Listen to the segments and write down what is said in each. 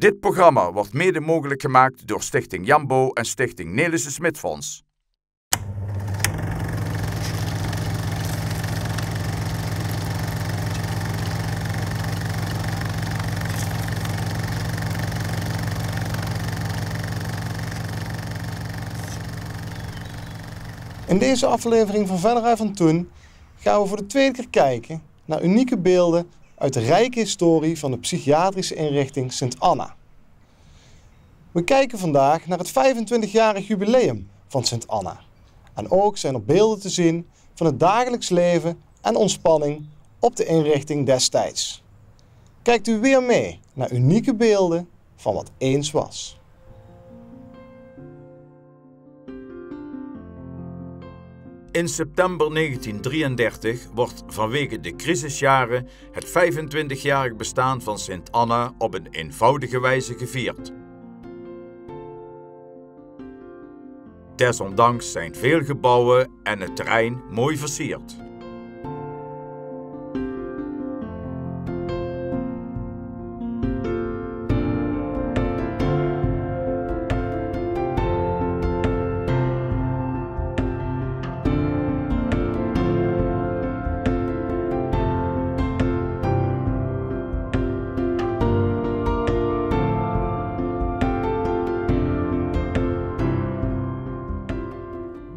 Dit programma wordt mede mogelijk gemaakt door Stichting Jambo en Stichting Nelissen Smit Fonds. In deze aflevering van Venray van Toen gaan we voor de tweede keer kijken naar unieke beelden uit de rijke historie van de psychiatrische inrichting Sint Anna. We kijken vandaag naar het 25-jarig jubileum van Sint Anna. En ook zijn er beelden te zien van het dagelijks leven en ontspanning op de inrichting destijds. Kijkt u weer mee naar unieke beelden van wat eens was. In september 1933 wordt vanwege de crisisjaren het 25-jarig bestaan van Sint Anna op een eenvoudige wijze gevierd. Desondanks zijn veel gebouwen en het terrein mooi versierd.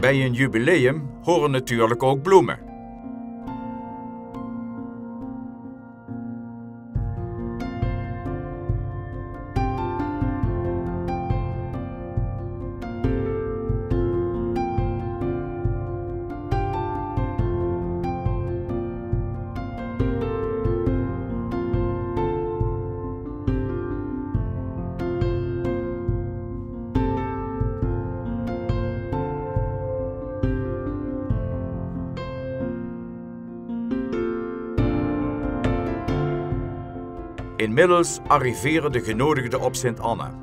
Bij een jubileum horen natuurlijk ook bloemen. Inmiddels arriveren de genodigden op Sint Anna.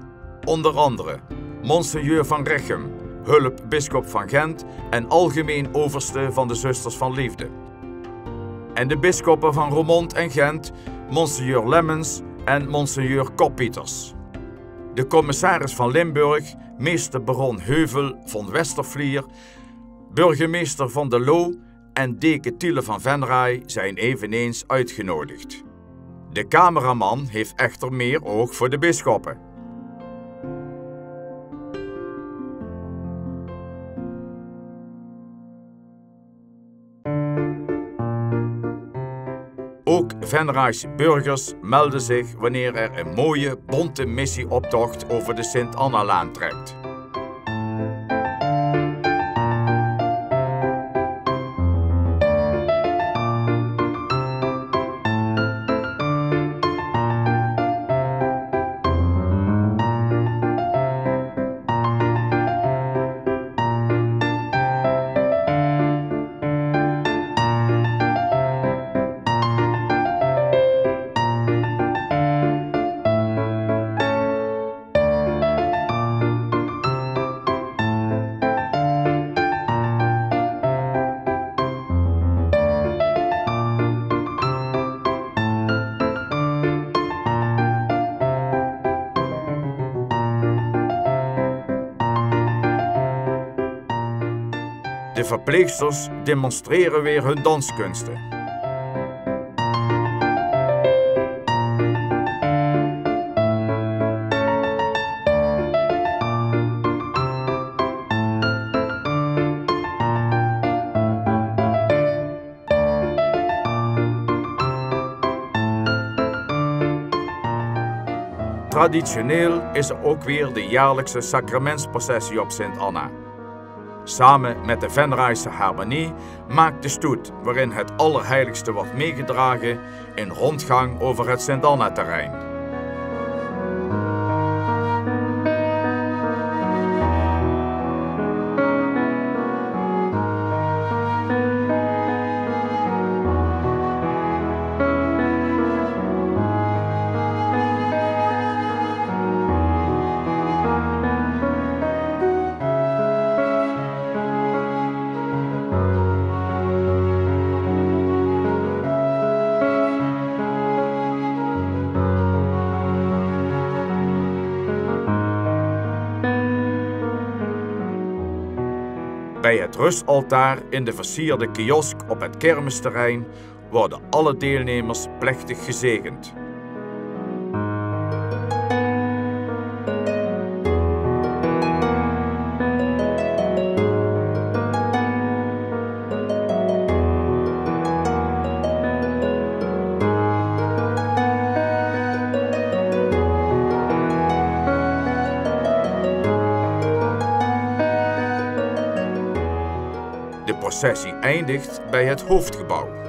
Onder andere Monseigneur van Rechem, hulp bisschop van Gent en algemeen overste van de Zusters van Liefde. En de bisschoppen van Roermond en Gent, Monseigneur Lemmens en Monseigneur Koppieters. De commissaris van Limburg, meester baron Heuvel von Westerflier, burgemeester van de Loo en deken Thiele van Venray zijn eveneens uitgenodigd. De cameraman heeft echter meer oog voor de bisschoppen. Ook Venraayse burgers melden zich wanneer er een mooie, bonte missieoptocht over de Sint Anna-laan trekt. De verpleegsters demonstreren weer hun danskunsten. Traditioneel is er ook weer de jaarlijkse sacramentsprocessie op Sint Anna. Samen met de Venraayse Harmonie maakt de stoet, waarin het Allerheiligste wordt meegedragen, een rondgang over het Sint Anna-terrein. Bij het rustaltaar in de versierde kiosk op het kermisterrein worden alle deelnemers plechtig gezegend. De processie eindigt bij het hoofdgebouw.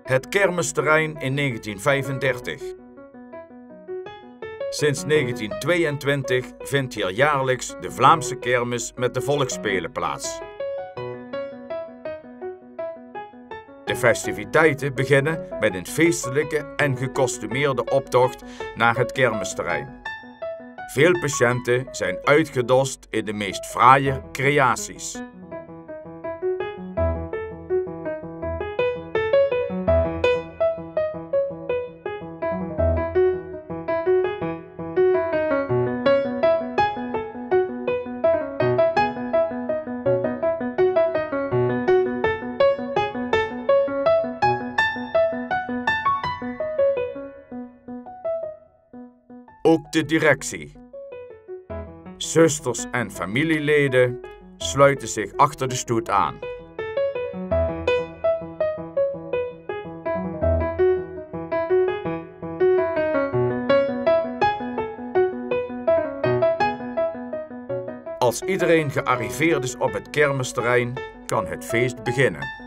Het kermisterrein in 1935. Sinds 1922 vindt hier jaarlijks de Vlaamse kermis met de volksspelen plaats. De festiviteiten beginnen met een feestelijke en gekostumeerde optocht naar het kermisterrein. Veel patiënten zijn uitgedost in de meest fraaie creaties. Ook de directie. Zusters en familieleden sluiten zich achter de stoet aan. Als iedereen gearriveerd is op het kermisterrein, kan het feest beginnen.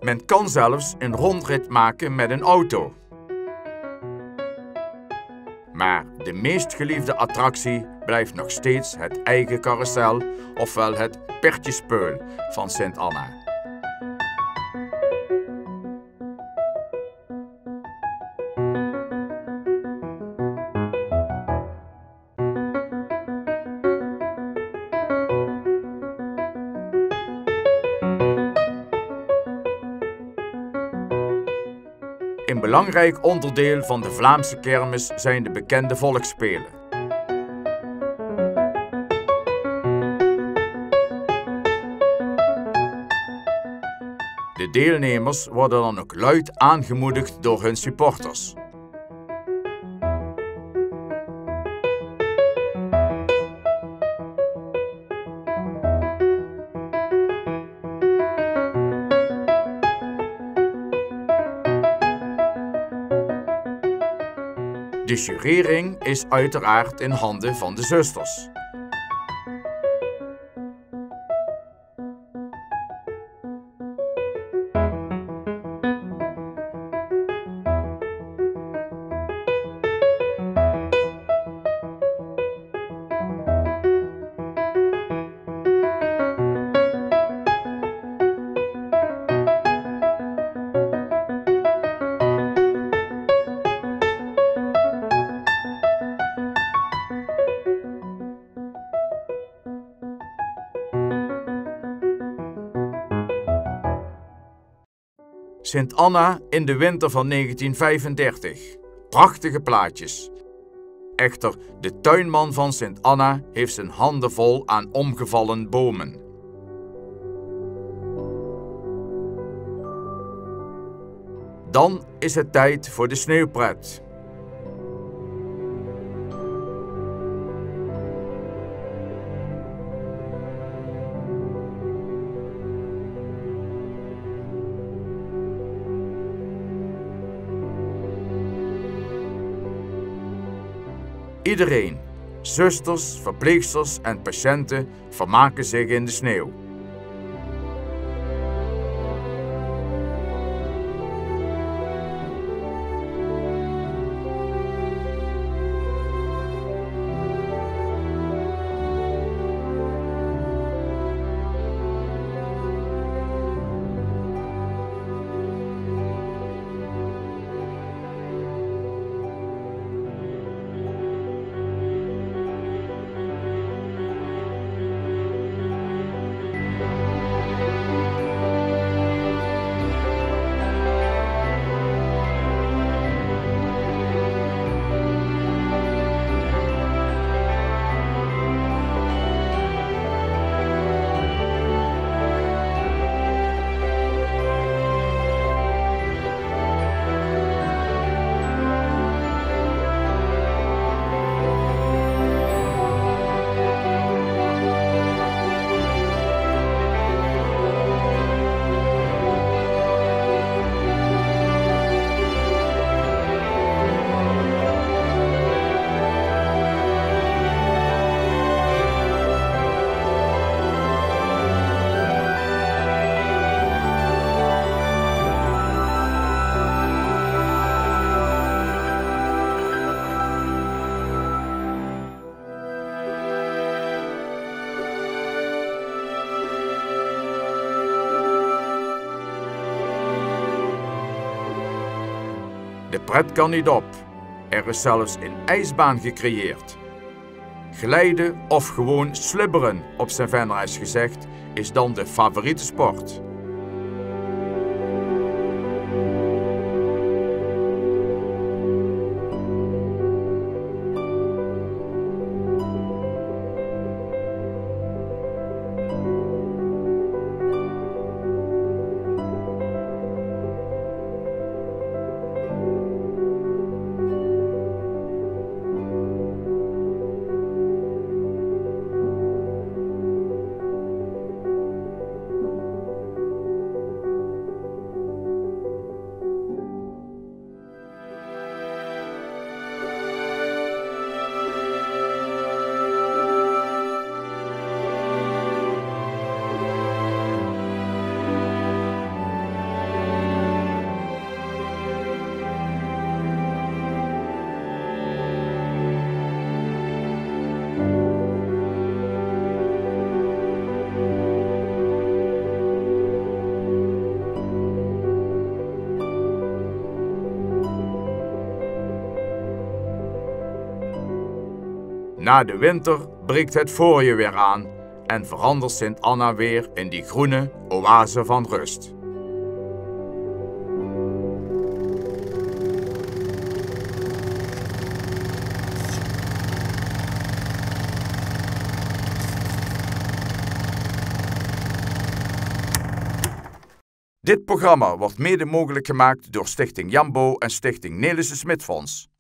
Men kan zelfs een rondrit maken met een auto. Maar de meest geliefde attractie blijft nog steeds het eigen carousel, ofwel het Pertjespeul van Sint Anna. Een belangrijk onderdeel van de Vlaamse kermis zijn de bekende volksspelen. De deelnemers worden dan ook luid aangemoedigd door hun supporters. De jurering is uiteraard in handen van de zusters. Sint Anna in de winter van 1935. Prachtige plaatjes. Echter, de tuinman van Sint Anna heeft zijn handen vol aan omgevallen bomen. Dan is het tijd voor de sneeuwpret. Iedereen, zusters, verpleegsters en patiënten, vermaken zich in de sneeuw. De pret kan niet op. Er is zelfs een ijsbaan gecreëerd. Glijden of gewoon slubberen, op zijn Venra's gezegd, is dan de favoriete sport. Na de winter breekt het voorjaar weer aan en verandert Sint Anna weer in die groene oase van rust. Dit programma wordt mede mogelijk gemaakt door Stichting Jambo en Stichting Nelissen Smit Fonds.